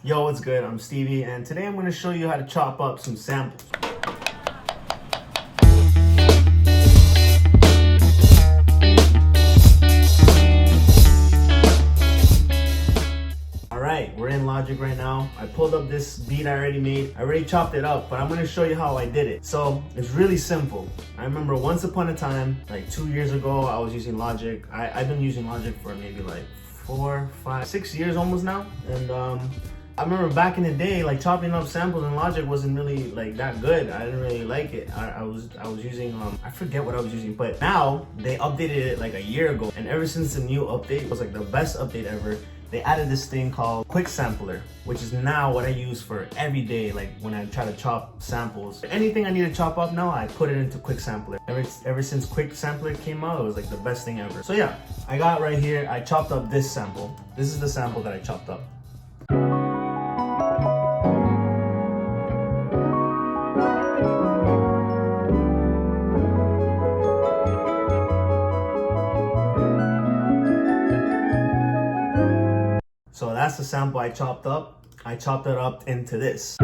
Yo, what's good? I'm Stevie, and today I'm going to show you how to chop up some samples. Alright, we're in Logic right now. I pulled up this beat I already made. I already chopped it up, but I'm going to show you how I did it. So, it's really simple. I remember once upon a time, like 2 years ago, I was using Logic. I've been using Logic for maybe like 4, 5, 6 years almost now. And I remember back in the day, like chopping up samples in Logic wasn't really like that good. I didn't really like it. I was using I forget what I was using, but now they updated it like a year ago, and ever since the new update, it was like the best update ever. They added this thing called Quick Sampler, which is now what I use for every day. Like when I try to chop samples, anything I need to chop up now, I put it into Quick Sampler. Ever since Quick Sampler came out, it was like the best thing ever. So yeah, I got right here, I chopped up this sample. This is the sample that I chopped up. So that's the sample I chopped up. I chopped it up into this.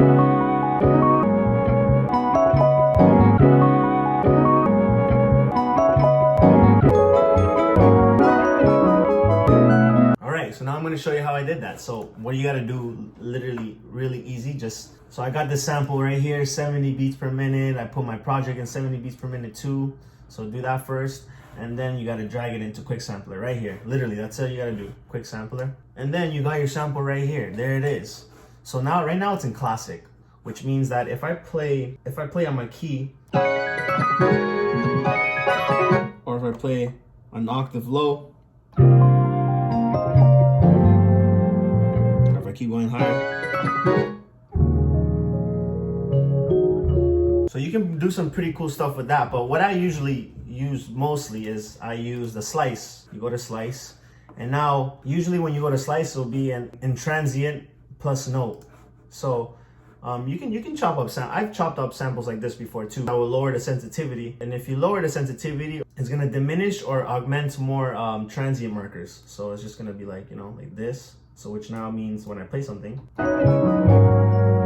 Alright, so now I'm going to show you how I did that. So what you got to do, literally really easy. So I got this sample right here, 70 beats per minute. I put my project in 70 beats per minute too. So do that first. And then you got to drag it into Quick Sampler right here. Literally, that's all you got to do. Quick Sampler. And then you got your sample right here. There it is. So now, right now it's in classic, which means that if I play on my key, or if I play an octave low, or if I keep going higher. So you can do some pretty cool stuff with that, but what I usually use mostly is I use the slice. You go to slice, and now usually when you go to slice, it'll be an intransient plus note. So you can chop up I've chopped up samples like this before too. I will lower the sensitivity, and if you lower the sensitivity, it's gonna diminish or augment more transient markers. So it's just gonna be like, you know, like this. So which now means when I play something,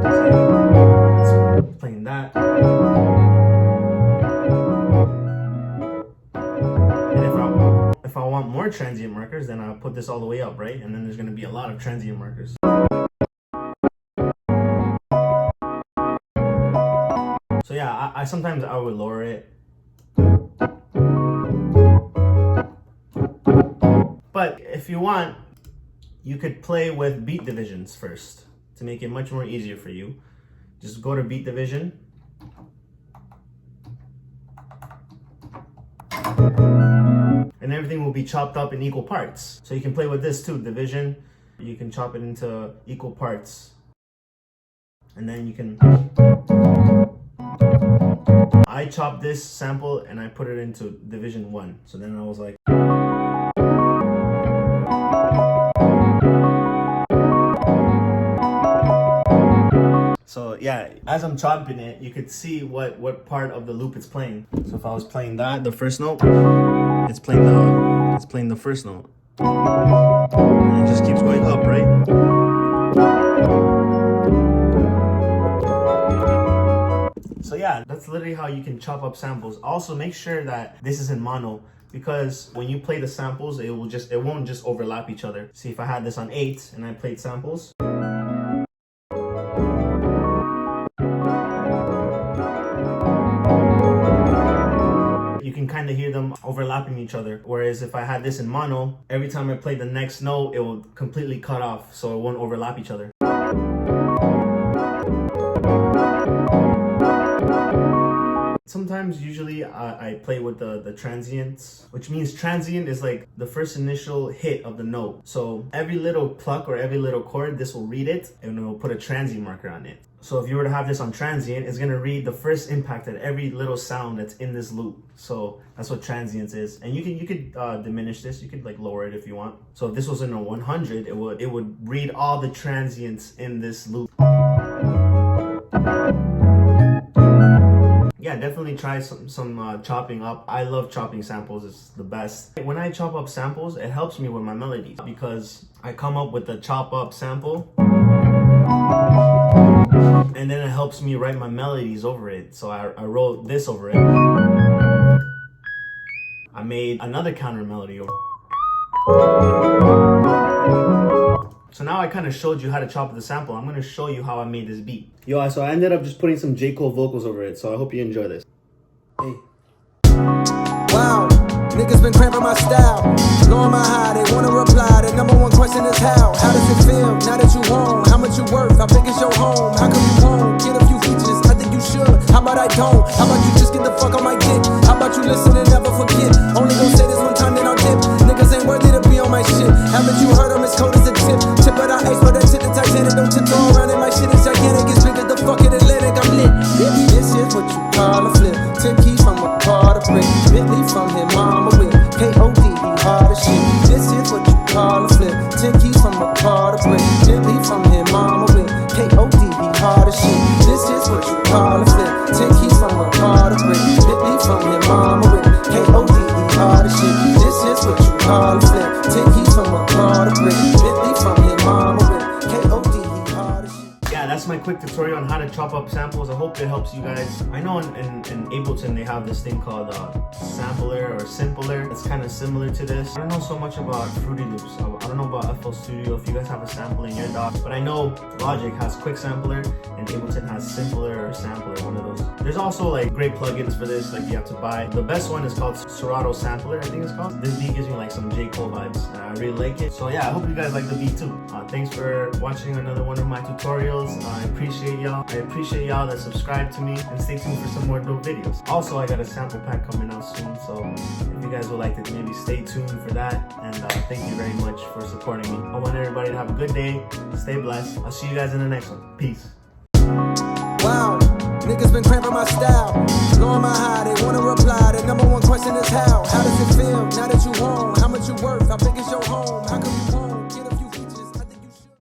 it's playing that. If I want more transient markers, then I'll put this all the way up, right? And then there's going to be a lot of transient markers. So yeah, I sometimes I would lower it. But if you want, you could play with beat divisions first to make it much more easier for you. Just go to beat division. And everything will be chopped up in equal parts. So you can play with this too, division. You can chop it into equal parts. And then you can... I chopped this sample and I put it into division 1. So then I was like... So yeah, as I'm chopping it, you could see what part of the loop it's playing. So if I was playing that, the first note, it's playing the first note. And it just keeps going up, right? So yeah, that's literally how you can chop up samples. Also make sure that this is in mono, because when you play the samples, it won't just overlap each other. See, if I had this on 8 and I played samples, you can kind of hear them overlapping each other. Whereas if I had this in mono, every time I play the next note, it will completely cut off, so it won't overlap each other. Sometimes, usually, I play with the transients, which means transient is like the first initial hit of the note. So every little pluck or every little chord, this will read it and it will put a transient marker on it. So if you were to have this on transient, it's gonna read the first impact at every little sound that's in this loop. So that's what transients is. And you could diminish this. You could like lower it if you want. So if this was in a 100, it would read all the transients in this loop. Yeah, definitely try some chopping up. I love chopping samples. It's the best. When I chop up samples, it helps me with my melodies because I come up with a chop up sample and then it helps me write my melodies over it. So I wrote this over it. I made another counter melody over. So now I kind of showed you how to chop the sample. I'm going to show you how I made this beat. Yo, so I ended up just putting some J. Cole vocals over it, so I hope you enjoy this. Hey. Wow, niggas been cramping my style. Blowing my high, they wanna reply. The number one question is how? How does it feel now that you home? How much you worth? How big is your home? How come you won't get a few features? I think you should. How about I don't? How about you just get the fuck on my dick? How about you listen and never forget? Only gon' say this one time, then I'll dip. Niggas ain't worthy to be on my shit. Haven't you heard I'm as cold as a tip? Tip of the ice for that shit, the Titanic. Don't tiptoe around it, my shit is gigantic. It's bigger the fucking Atlantic, I'm lit. This is what you call a flip. 10 keys from a car to brick. Bentley from him, mama with KOD, he hard as shit. This is what you call a flip. 10 keys from a car to brick. Bentley from him, mama with KOD, he hard as shit. This is what you call a flip. 10 keys from a car to brick. Bentley from him, mama with KOD, he hard as shit. This is what you call a flip. 10 keys from a car to brick. Bentley from him, mama with KOD, he hard as shit. Yeah, that's my quick tutorial on how to chop up samples. I hope it helps you guys. I know in Ableton they have this thing called sampler or simpler. It's kind of similar to this. I don't know so much about Fruity Loops. I don't know about FL Studio if you guys have a sample in your dock, but I know Logic has Quick Sampler and Ableton has Simpler or Sampler, one of those. There's also like great plugins for this, like you have to buy. The best one is called Serato Sampler, I think it's called. This beat gives me like some J. Cole vibes. I really like it. So yeah, I hope you guys like the beat too. Thanks for watching another one of my tutorials. I appreciate y'all. I appreciate y'all that subscribe to me and stay tuned for some more dope videos. Also, I got a sample pack coming out soon, so if you guys would like to maybe stay tuned for that. And thank you very much for supporting me. I want everybody to have a good day. Stay blessed. I'll see you guys in the next one. Peace. Wow, niggas been cramping my style. Blowing my high, they wanna reply.